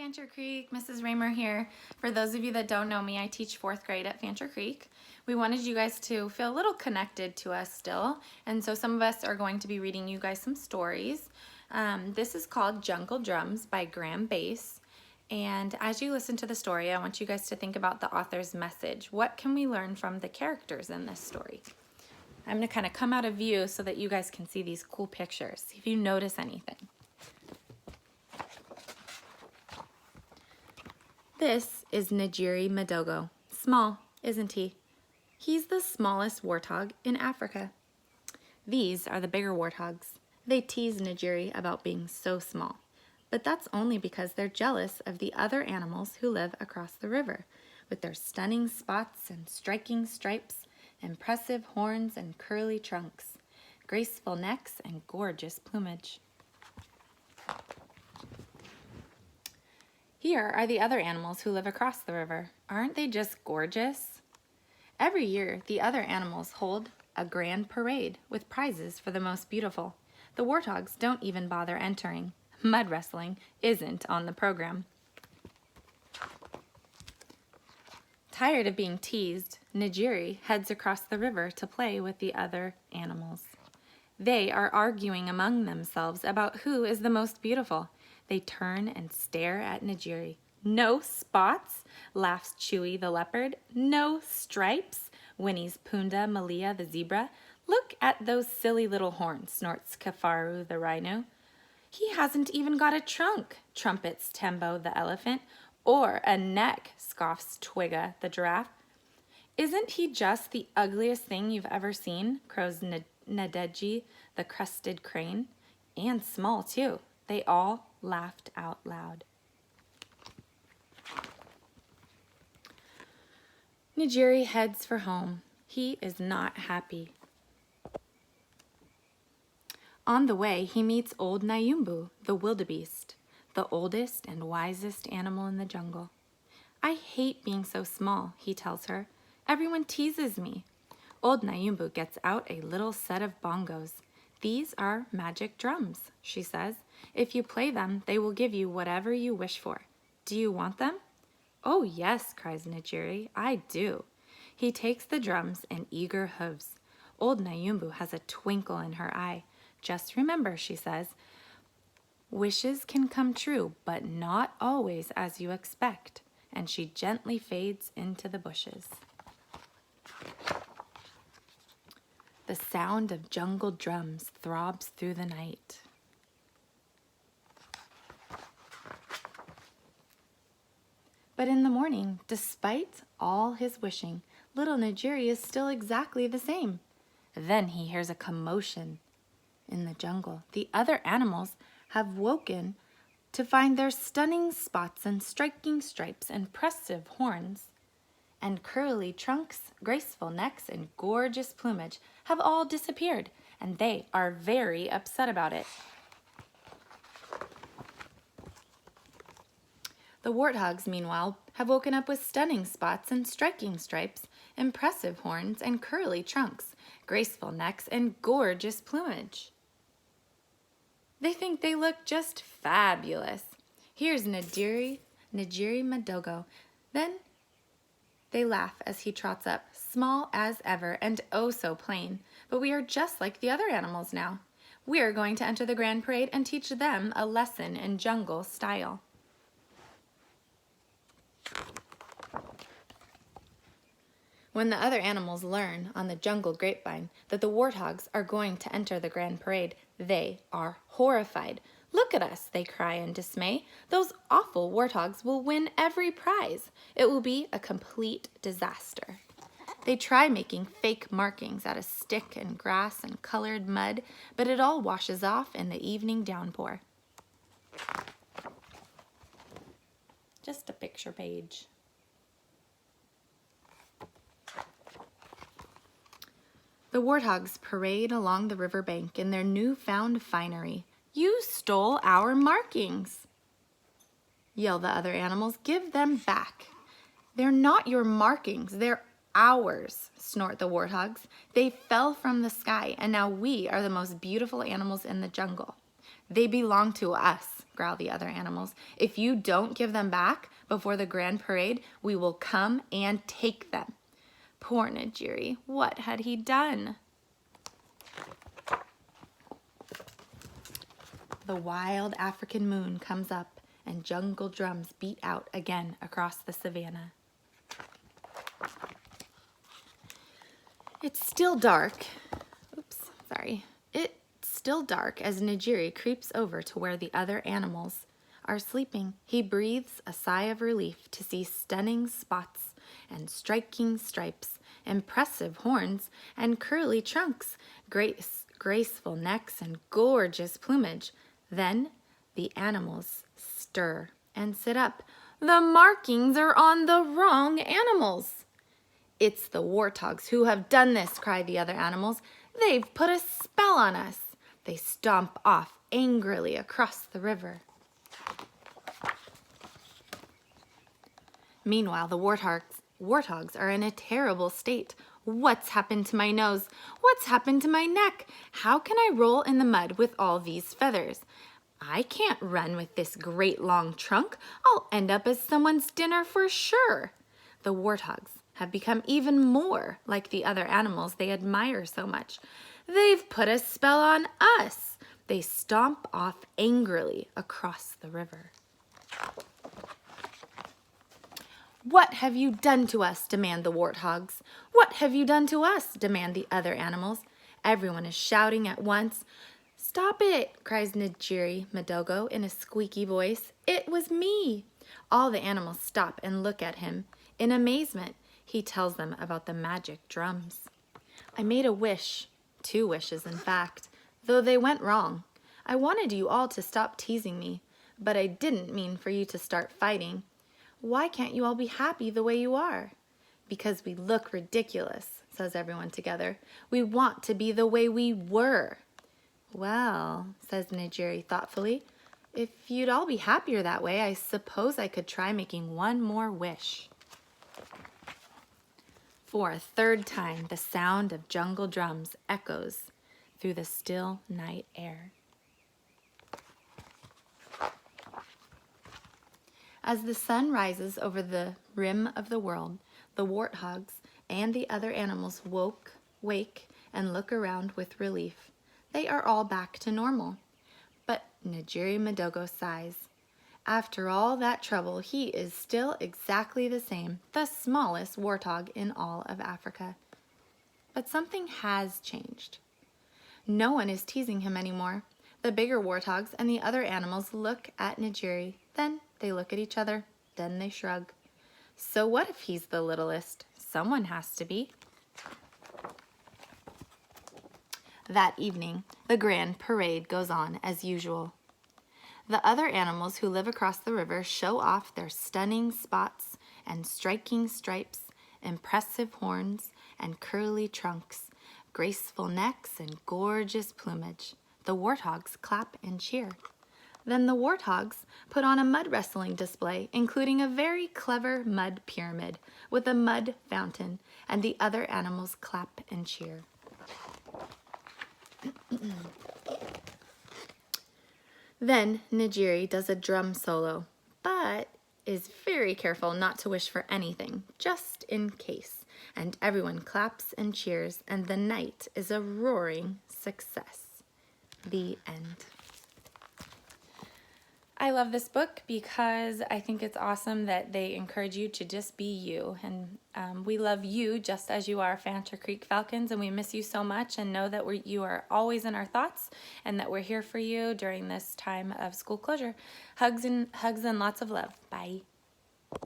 Fancher Creek, Mrs. Raymer here. For those of you that don't know me, I teach 4th grade at Fancher Creek. We wanted you guys to feel a little connected to us still, and so some of us are going to be reading you guys some stories. This is called Jungle Drums by Graham Bass, and as you listen to the story, I want you guys to think about the author's message. What can we learn from the characters in this story? I'm going to kind of come out of view so that you guys can see these cool pictures, see if you notice anything. This is Njeri Madogo. Small, isn't he? He's the smallest warthog in Africa. These are the bigger warthogs. They tease Njeri about being so small, but that's only because they're jealous of the other animals who live across the river, with their stunning spots and striking stripes, impressive horns and curly trunks, graceful necks and gorgeous plumage. Here are the other animals who live across the river. Aren't they just gorgeous? Every year, the other animals hold a grand parade with prizes for the most beautiful. The warthogs don't even bother entering. Mud wrestling isn't on the program. Tired of being teased, Njeri heads across the river to play with the other animals. They are arguing among themselves about who is the most beautiful. They turn and stare at Njeri. No spots, laughs Chewy the leopard. No stripes, whinnies Punda Malia the zebra. Look at those silly little horns, snorts Kafaru the rhino. He hasn't even got a trunk, trumpets Tembo the elephant, or a neck, scoffs Twigga the giraffe. Isn't he just the ugliest thing you've ever seen, crows Nadeji the crested crane. And small too. They all laughed out loud. Njeri heads for home. He is not happy. On the way, he meets old Nyumbu, the wildebeest, the oldest and wisest animal in the jungle. I hate being so small, he tells her. Everyone teases me. Old Nyumbu gets out a little set of bongos. These are magic drums, she says. If you play them, they will give you whatever you wish for. Do you want them? Oh yes, cries Njeri, I do. He takes the drums in eager hooves. Old Nyumbu has a twinkle in her eye. Just remember, she says, wishes can come true, but not always as you expect. And she gently fades into the bushes. The sound of jungle drums throbs through the night. But in the morning, despite all his wishing, little Njeri is still exactly the same. Then he hears a commotion in the jungle. The other animals have woken to find their stunning spots and striking stripes, impressive horns, and curly trunks, graceful necks, and gorgeous plumage have all disappeared, and they are very upset about it. The warthogs, meanwhile, have woken up with stunning spots and striking stripes, impressive horns and curly trunks, graceful necks, and gorgeous plumage. They think they look just fabulous. Here's Njeri Madogo. Then they laugh as he trots up, small as ever and oh so plain. But we are just like the other animals now. We're going to enter the grand parade and teach them a lesson in jungle style. When the other animals learn on the jungle grapevine that the warthogs are going to enter the grand parade, they are horrified. Look at us, they cry in dismay. Those awful warthogs will win every prize. It will be a complete disaster. They try making fake markings out of stick and grass and colored mud, but it all washes off in the evening downpour. Just a picture page. The warthogs parade along the riverbank in their newfound finery. You stole our markings, yell the other animals. Give them back. They're not your markings, they're ours, snort the warthogs. They fell from the sky, and now we are the most beautiful animals in the jungle. They belong to us, growled the other animals. If you don't give them back before the grand parade, we will come and take them. Poor Najiri, what had he done? The wild African moon comes up and jungle drums beat out again across the savannah. It's still dark. It's still dark as Najiri creeps over to where the other animals are sleeping. He breathes a sigh of relief to see stunning spots and striking stripes, impressive horns and curly trunks, graceful necks and gorgeous plumage. Then the animals stir and sit up. The markings are on the wrong animals. It's the warthogs who have done this, cried the other animals. They've put a spell on us. They stomp off angrily across the river. Meanwhile, the warthogs are in a terrible state. What's happened to my nose? What's happened to my neck? How can I roll in the mud with all these feathers? I can't run with this great long trunk. I'll end up as someone's dinner for sure. The warthogs have become even more like the other animals they admire so much. They've put a spell on us. They stomp off angrily across the river. What have you done to us? Demand the warthogs. What have you done to us? Demand the other animals. Everyone is shouting at once. Stop it, cries Najiri Madogo in a squeaky voice. It was me. All the animals stop and look at him. In amazement, he tells them about the magic drums. I made a wish, 2 wishes in fact, though they went wrong. I wanted you all to stop teasing me, but I didn't mean for you to start fighting. Why can't you all be happy the way you are? Because we look ridiculous, says everyone together. We want to be the way we were. Well, says Najiri thoughtfully, if you'd all be happier that way, I suppose I could try making one more wish. For a third time, the sound of jungle drums echoes through the still night air. As the sun rises over the rim of the world, the warthogs and the other animals wake, and look around with relief. They are all back to normal. But Najiri Madogo sighs. After all that trouble, he is still exactly the same, the smallest warthog in all of Africa. But something has changed. No one is teasing him anymore. The bigger warthogs and the other animals look at Najiri, then they look at each other, then they shrug. So what if he's the littlest? Someone has to be. That evening, the grand parade goes on as usual. The other animals who live across the river show off their stunning spots and striking stripes, impressive horns and curly trunks, graceful necks and gorgeous plumage. The warthogs clap and cheer. Then the warthogs put on a mud wrestling display, including a very clever mud pyramid with a mud fountain, and the other animals clap and cheer. Then Najiri does a drum solo, but is very careful not to wish for anything, just in case. And everyone claps and cheers, and the night is a roaring success. The end. I love this book because I think it's awesome that they encourage you to just be you. And we love you just as you are, Fancher Creek Falcons, and we miss you so much, and know that you are always in our thoughts and that we're here for you during this time of school closure. Hugs and lots of love. Bye.